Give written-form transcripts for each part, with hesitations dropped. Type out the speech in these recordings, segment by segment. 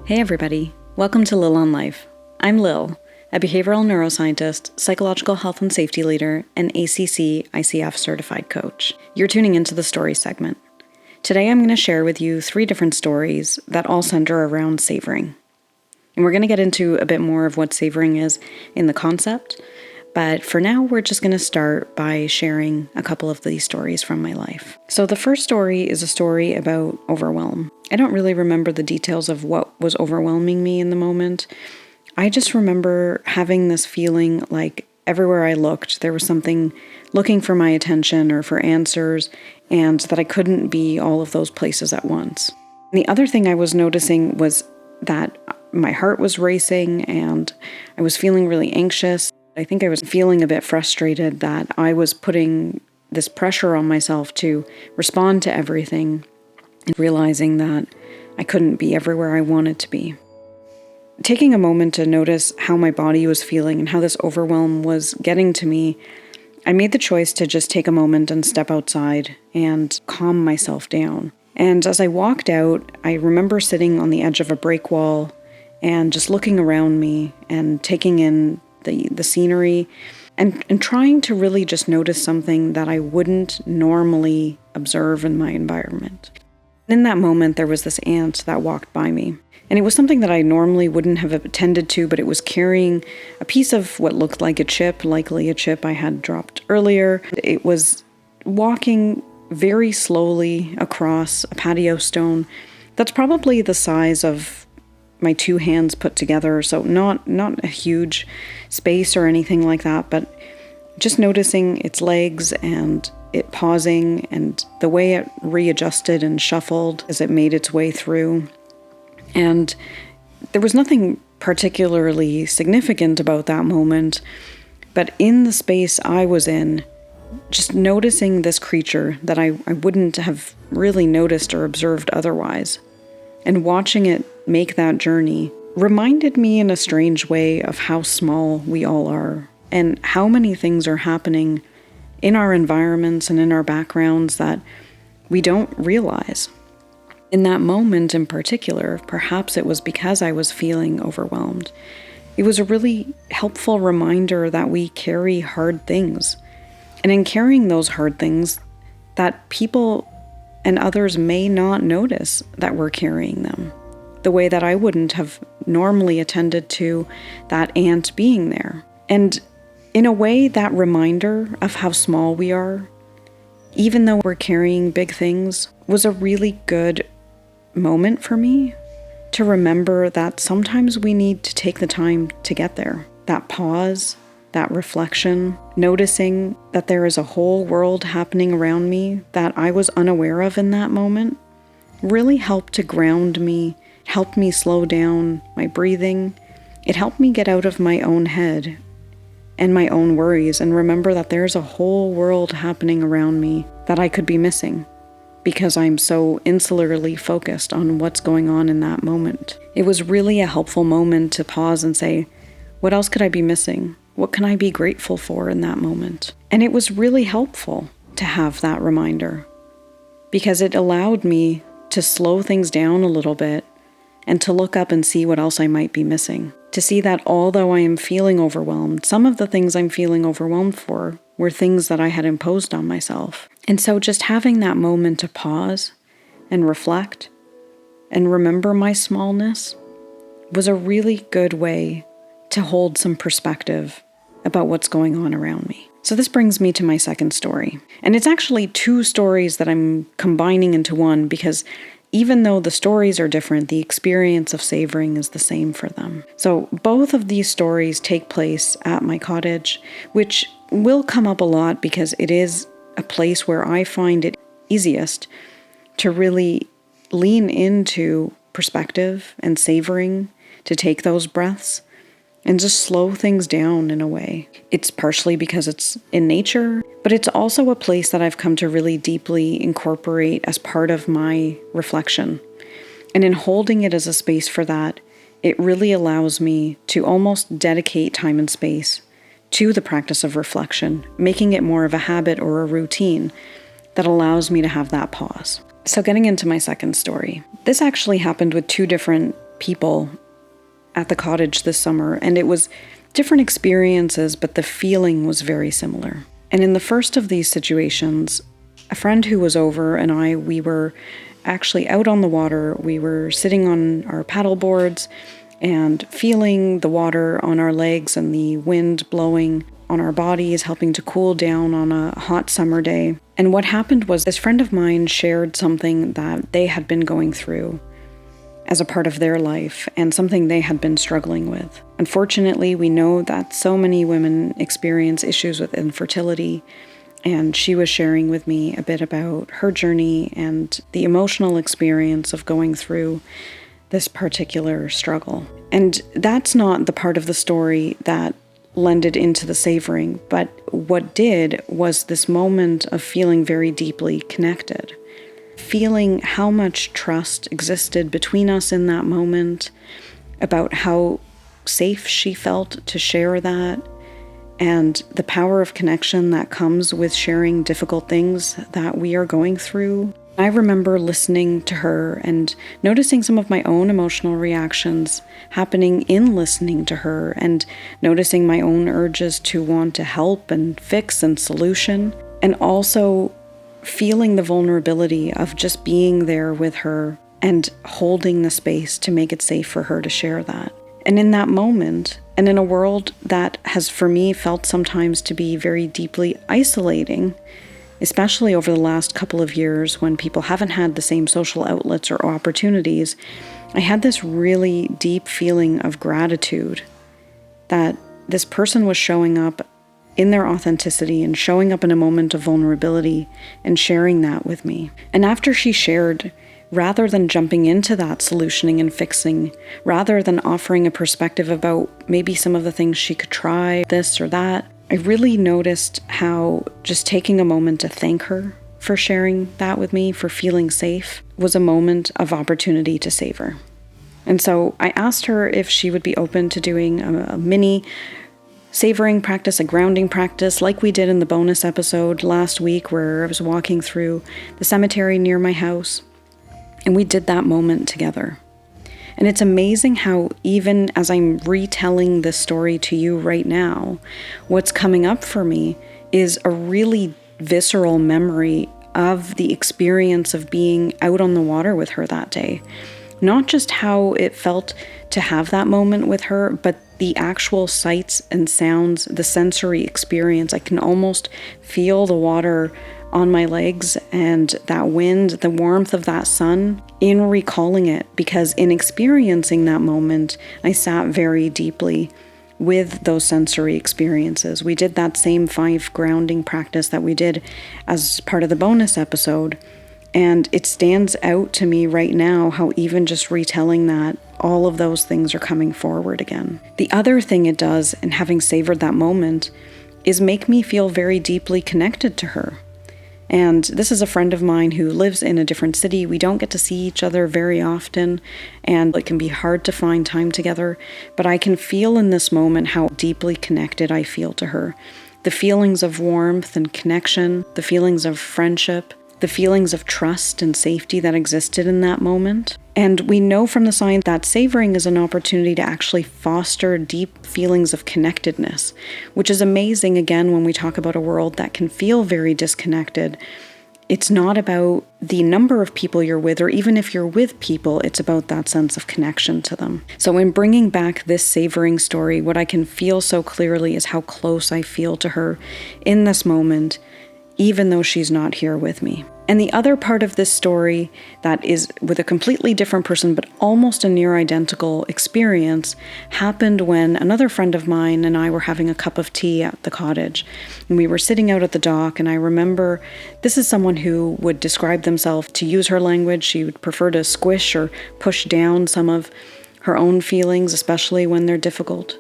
Hey everybody, welcome to Lil on Life. I'm Lil, a behavioral neuroscientist, psychological health and safety leader, and ACC ICF certified coach. You're tuning into the story segment. Today I'm going to share with you 3 different stories that all center around savoring. And we're going to get into a bit more of what savoring is in the concept, but for now we're just going to start by sharing a couple of these stories from my life. So the first story is a story about overwhelm. I don't really remember the details of what was overwhelming me in the moment. I just remember having this feeling like everywhere I looked, there was something looking for my attention or for answers, and that I couldn't be all of those places at once. And the other thing I was noticing was that my heart was racing and I was feeling really anxious. I think I was feeling a bit frustrated that I was putting this pressure on myself to respond to everything and realizing that I couldn't be everywhere I wanted to be. Taking a moment to notice how my body was feeling and how this overwhelm was getting to me, I made the choice to just take a moment and step outside and calm myself down. And as I walked out, I remember sitting on the edge of a break wall and just looking around me and taking in the scenery and trying to really just notice something that I wouldn't normally observe in my environment. In that moment, there was this ant that walked by me. And it was something that I normally wouldn't have attended to, but it was carrying a piece of what looked like a chip, likely a chip I had dropped earlier. It was walking very slowly across a patio stone that's probably the size of my 2 hands put together, so not a huge space or anything like that, but just noticing its legs and it pausing and the way it readjusted and shuffled as it made its way through. And there was nothing particularly significant about that moment, but in the space I was in, just noticing this creature that I wouldn't have really noticed or observed otherwise, and watching it make that journey reminded me in a strange way of how small we all are and how many things are happening in our environments and in our backgrounds that we don't realize. In that moment in particular, perhaps it was because I was feeling overwhelmed. It was a really helpful reminder that we carry hard things. And in carrying those hard things, that people and others may not notice that we're carrying them, the way that I wouldn't have normally attended to that ant being there. And in a way, that reminder of how small we are, even though we're carrying big things, was a really good moment for me to remember that sometimes we need to take the time to get there. That pause, that reflection, noticing that there is a whole world happening around me that I was unaware of in that moment, really helped to ground me, helped me slow down my breathing. It helped me get out of my own head and my own worries and remember that there's a whole world happening around me that I could be missing because I'm so insularly focused on what's going on in that moment. It was really a helpful moment to pause and say, what else could I be missing? What can I be grateful for in that moment? And it was really helpful to have that reminder because it allowed me to slow things down a little bit and to look up and see what else I might be missing. To see that although I am feeling overwhelmed, some of the things I'm feeling overwhelmed for were things that I had imposed on myself. And so just having that moment to pause and reflect and remember my smallness was a really good way to hold some perspective about what's going on around me. So this brings me to my second story. And it's actually 2 stories that I'm combining into one because even though the stories are different, the experience of savoring is the same for them. So both of these stories take place at my cottage, which will come up a lot because it is a place where I find it easiest to really lean into perspective and savoring, to take those breaths and just slow things down in a way. It's partially because it's in nature, but it's also a place that I've come to really deeply incorporate as part of my reflection. And in holding it as a space for that, it really allows me to almost dedicate time and space to the practice of reflection, making it more of a habit or a routine that allows me to have that pause. So getting into my second story, this actually happened with 2 different people at the cottage this summer, and it was different experiences, but the feeling was very similar. And in the first of these situations, a friend who was over and we were actually out on the water. We were sitting on our paddle boards and feeling the water on our legs and the wind blowing on our bodies, helping to cool down on a hot summer day. And what happened was this friend of mine shared something that they had been going through as a part of their life and something they had been struggling with. Unfortunately, we know that so many women experience issues with infertility, and she was sharing with me a bit about her journey and the emotional experience of going through this particular struggle. And that's not the part of the story that lended into the savoring, but what did was this moment of feeling very deeply connected. Feeling how much trust existed between us in that moment, about how safe she felt to share that, and the power of connection that comes with sharing difficult things that we are going through. I remember listening to her and noticing some of my own emotional reactions happening in listening to her, and noticing my own urges to want to help and fix and solution, and also feeling the vulnerability of just being there with her and holding the space to make it safe for her to share that. And in that moment, and in a world that has for me felt sometimes to be very deeply isolating, especially over the last couple of years when people haven't had the same social outlets or opportunities, I had this really deep feeling of gratitude that this person was showing up in their authenticity and showing up in a moment of vulnerability and sharing that with me. And after she shared, rather than jumping into that solutioning and fixing, rather than offering a perspective about maybe some of the things she could try, this or that, I really noticed how just taking a moment to thank her for sharing that with me, for feeling safe, was a moment of opportunity to savor. And so I asked her if she would be open to doing a mini savoring practice, a grounding practice, like we did in the bonus episode last week where I was walking through the cemetery near my house. And we did that moment together. And it's amazing how even as I'm retelling this story to you right now, what's coming up for me is a really visceral memory of the experience of being out on the water with her that day. Not just how it felt to have that moment with her, but the actual sights and sounds, the sensory experience. I can almost feel the water on my legs and that wind, the warmth of that sun in recalling it, because in experiencing that moment, I sat very deeply with those sensory experiences. We did that same 5 grounding practice that we did as part of the bonus episode. And it stands out to me right now how even just retelling that, all of those things are coming forward again. The other thing it does, in having savored that moment, is make me feel very deeply connected to her. And this is a friend of mine who lives in a different city. We don't get to see each other very often, and it can be hard to find time together. But I can feel in this moment how deeply connected I feel to her. The feelings of warmth and connection, the feelings of friendship, the feelings of trust and safety that existed in that moment. And we know from the science that savoring is an opportunity to actually foster deep feelings of connectedness, which is amazing again when we talk about a world that can feel very disconnected. It's not about the number of people you're with, or even if you're with people, it's about that sense of connection to them. So in bringing back this savoring story, what I can feel so clearly is how close I feel to her in this moment, even though she's not here with me. And the other part of this story that is with a completely different person, but almost a near identical experience, happened when another friend of mine and I were having a cup of tea at the cottage. And we were sitting out at the dock, and I remember this is someone who would describe themselves, to use her language, she would prefer to squish or push down some of her own feelings, especially when they're difficult.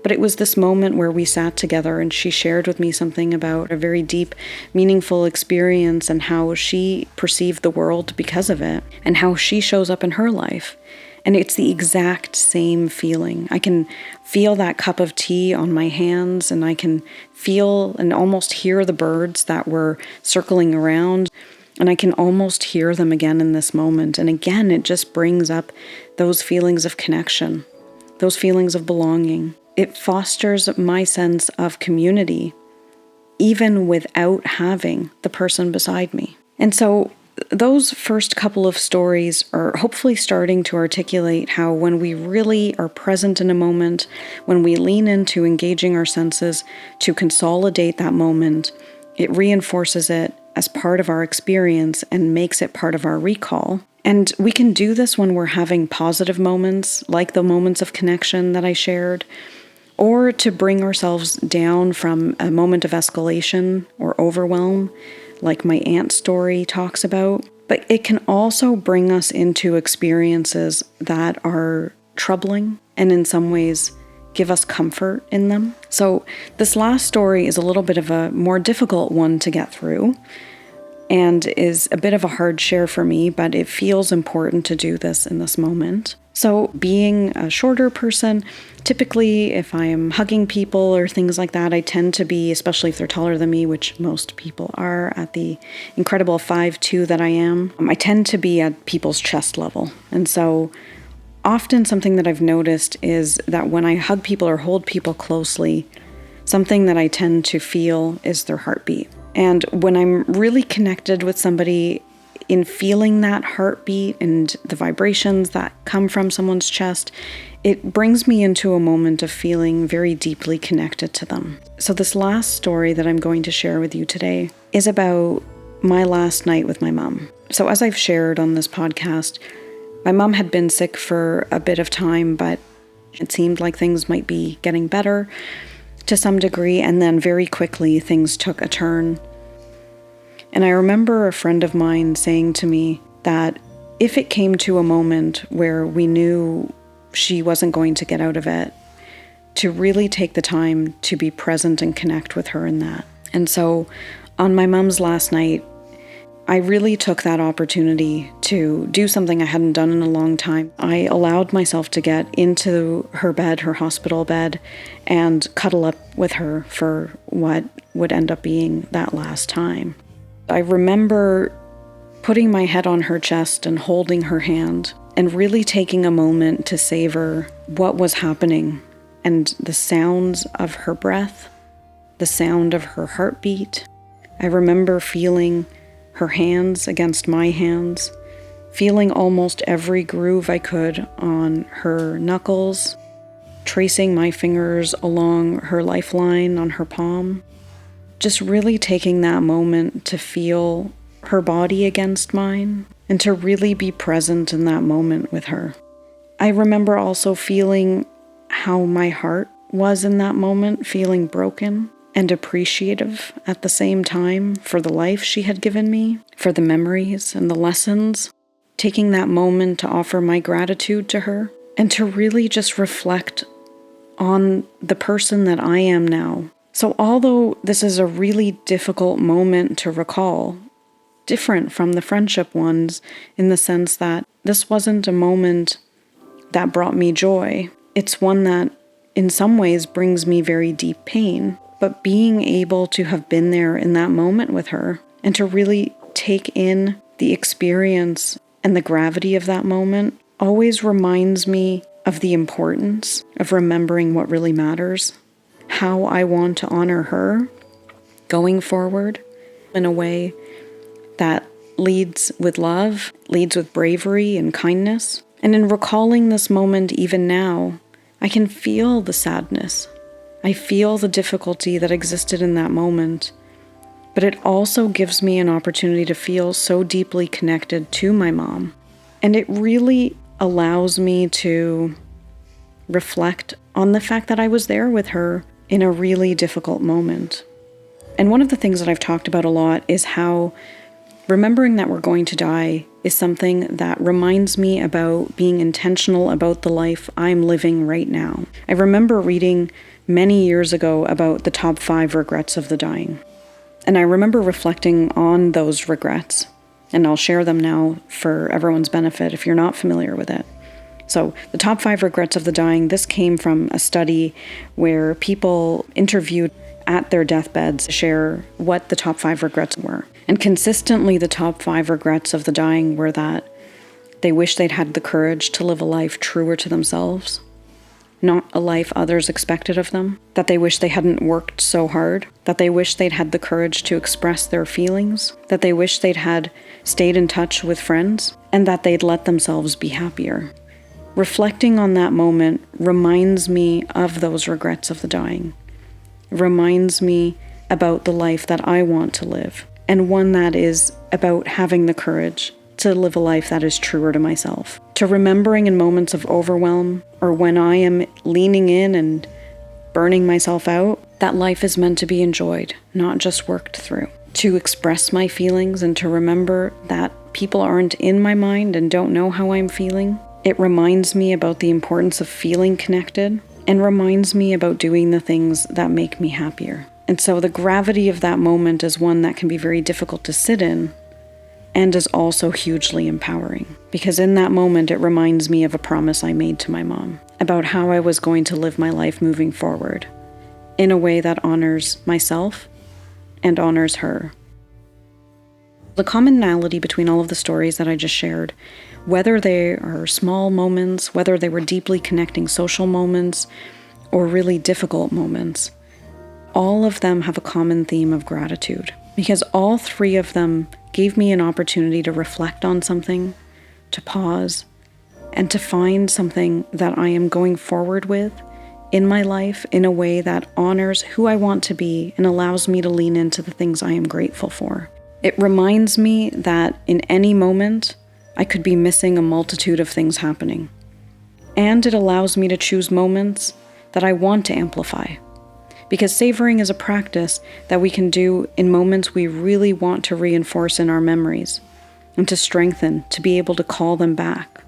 But it was this moment where we sat together and she shared with me something about a very deep, meaningful experience and how she perceived the world because of it and how she shows up in her life. And it's the exact same feeling. I can feel that cup of tea on my hands, and I can feel and almost hear the birds that were circling around. And I can almost hear them again in this moment. And again, it just brings up those feelings of connection, those feelings of belonging. It fosters my sense of community, even without having the person beside me. And so those first couple of stories are hopefully starting to articulate how when we really are present in a moment, when we lean into engaging our senses to consolidate that moment, it reinforces it as part of our experience and makes it part of our recall. And we can do this when we're having positive moments, like the moments of connection that I shared, or to bring ourselves down from a moment of escalation or overwhelm, like my aunt's story talks about. But it can also bring us into experiences that are troubling and in some ways give us comfort in them. So this last story is a little bit of a more difficult one to get through and is a bit of a hard share for me, but it feels important to do this in this moment. So being a shorter person, typically if I am hugging people or things like that, I tend to be, especially if they're taller than me, which most people are at the incredible 5'2" that I am, I tend to be at people's chest level. And so often something that I've noticed is that when I hug people or hold people closely, something that I tend to feel is their heartbeat. And when I'm really connected with somebody, in feeling that heartbeat and the vibrations that come from someone's chest, it brings me into a moment of feeling very deeply connected to them. So this last story that I'm going to share with you today is about my last night with my mom. So as I've shared on this podcast, my mom had been sick for a bit of time, but it seemed like things might be getting better to some degree, and then very quickly things took a turn. And I remember a friend of mine saying to me that if it came to a moment where we knew she wasn't going to get out of it, to really take the time to be present and connect with her in that. And so on my mom's last night, I really took that opportunity to do something I hadn't done in a long time. I allowed myself to get into her bed, her hospital bed, and cuddle up with her for what would end up being that last time. I remember putting my head on her chest and holding her hand and really taking a moment to savor what was happening and the sounds of her breath, the sound of her heartbeat. I remember feeling her hands against my hands, feeling almost every groove I could on her knuckles, tracing my fingers along her lifeline on her palm. Just really taking that moment to feel her body against mine and to really be present in that moment with her. I remember also feeling how my heart was in that moment, feeling broken and appreciative at the same time for the life she had given me, for the memories and the lessons, taking that moment to offer my gratitude to her and to really just reflect on the person that I am now. So although this is a really difficult moment to recall, different from the friendship ones in the sense that this wasn't a moment that brought me joy. It's one that in some ways brings me very deep pain. But being able to have been there in that moment with her and to really take in the experience and the gravity of that moment always reminds me of the importance of remembering what really matters, how I want to honor her going forward in a way that leads with love, leads with bravery and kindness. And in recalling this moment even now, I can feel the sadness. I feel the difficulty that existed in that moment, but it also gives me an opportunity to feel so deeply connected to my mom. And it really allows me to reflect on the fact that I was there with her in a really difficult moment. And one of the things that I've talked about a lot is how remembering that we're going to die is something that reminds me about being intentional about the life I'm living right now. I remember reading many years ago about the top 5 regrets of the dying. And I remember reflecting on those regrets, and I'll share them now for everyone's benefit if you're not familiar with it. So the top 5 regrets of the dying, this came from a study where people interviewed at their deathbeds share what the top 5 regrets were. And consistently, the top 5 regrets of the dying were that they wish they'd had the courage to live a life truer to themselves, not a life others expected of them, that they wish they hadn't worked so hard, that they wish they'd had the courage to express their feelings, that they wish they'd had stayed in touch with friends, and that they'd let themselves be happier. Reflecting on that moment reminds me of those regrets of the dying. It reminds me about the life that I want to live, and one that is about having the courage to live a life that is truer to myself. To remembering in moments of overwhelm, or when I am leaning in and burning myself out, that life is meant to be enjoyed, not just worked through. To express my feelings and to remember that people aren't in my mind and don't know how I'm feeling. It reminds me about the importance of feeling connected and reminds me about doing the things that make me happier. And so the gravity of that moment is one that can be very difficult to sit in and is also hugely empowering. Because in that moment, it reminds me of a promise I made to my mom about how I was going to live my life moving forward in a way that honors myself and honors her. The commonality between all of the stories that I just shared, whether they are small moments, whether they were deeply connecting social moments, or really difficult moments, all of them have a common theme of gratitude, because all 3 of them gave me an opportunity to reflect on something, to pause, and to find something that I am going forward with in my life in a way that honors who I want to be and allows me to lean into the things I am grateful for. It reminds me that in any moment, I could be missing a multitude of things happening. And it allows me to choose moments that I want to amplify. Because savoring is a practice that we can do in moments we really want to reinforce in our memories and to strengthen, to be able to call them back.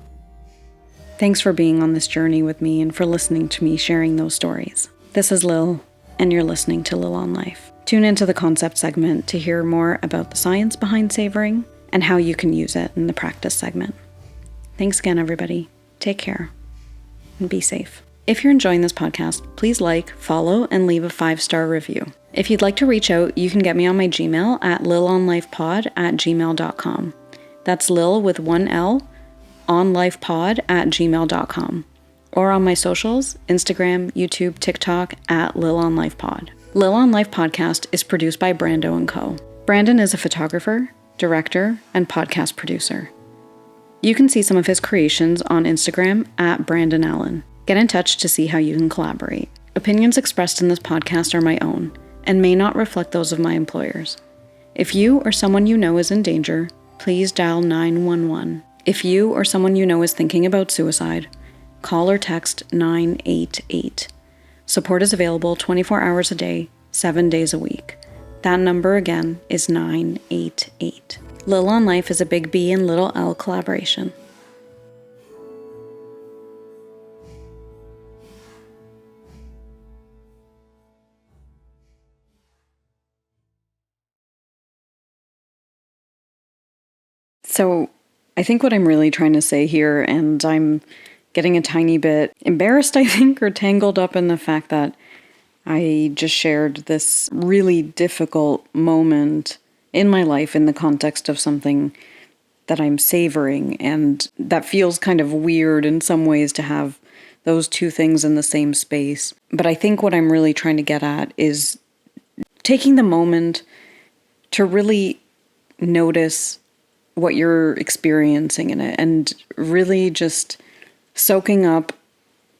Thanks for being on this journey with me and for listening to me sharing those stories. This is Lil, and you're listening to Lil on Life. Tune into the concept segment to hear more about the science behind savoring and how you can use it in the practice segment. Thanks again, everybody. Take care and be safe. If you're enjoying this podcast, please like, follow, and leave a 5-star review. If you'd like to reach out, you can get me on my Gmail at lilonlifepod@gmail.com. That's Lil with 1 L, onlifepod@gmail.com. Or on my socials, Instagram, YouTube, TikTok, at lilonlifepod. Lil on Life podcast is produced by Brando & Co. Brandon is a photographer, director, and podcast producer. You can see some of his creations on Instagram at Brandon Allen. Get in touch to see how you can collaborate. Opinions expressed in this podcast are my own and may not reflect those of my employers. If you or someone you know is in danger, please dial 911. If you or someone you know is thinking about suicide, call or text 988. Support is available 24 hours a day, 7 days a week. That number again is 988. Lil on Life is a Big B and Little L collaboration. So I think what I'm really trying to say here, and I'm getting a tiny bit embarrassed, I think, or tangled up in the fact that I just shared this really difficult moment in my life in the context of something that I'm savoring, and that feels kind of weird in some ways to have those 2 things in the same space. But I think what I'm really trying to get at is taking the moment to really notice what you're experiencing in it and really just soaking up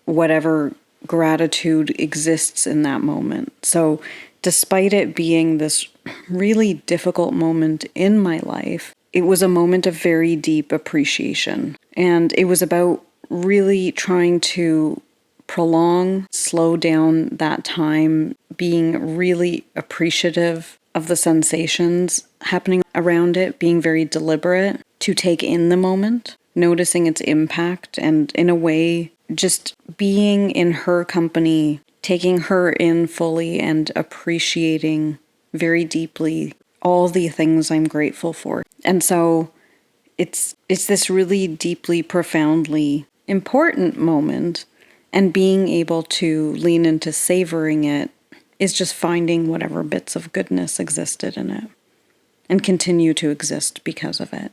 whatever gratitude exists in that moment. So despite it being this really difficult moment in my life, it was a moment of very deep appreciation. And it was about really trying to prolong, slow down that time, being really appreciative of the sensations happening around it, being very deliberate to take in the moment, noticing its impact, and in a way, just being in her company, taking her in fully and appreciating very deeply all the things I'm grateful for. And so it's this really deeply, profoundly important moment, and being able to lean into savoring it is just finding whatever bits of goodness existed in it. and continue to exist because of it.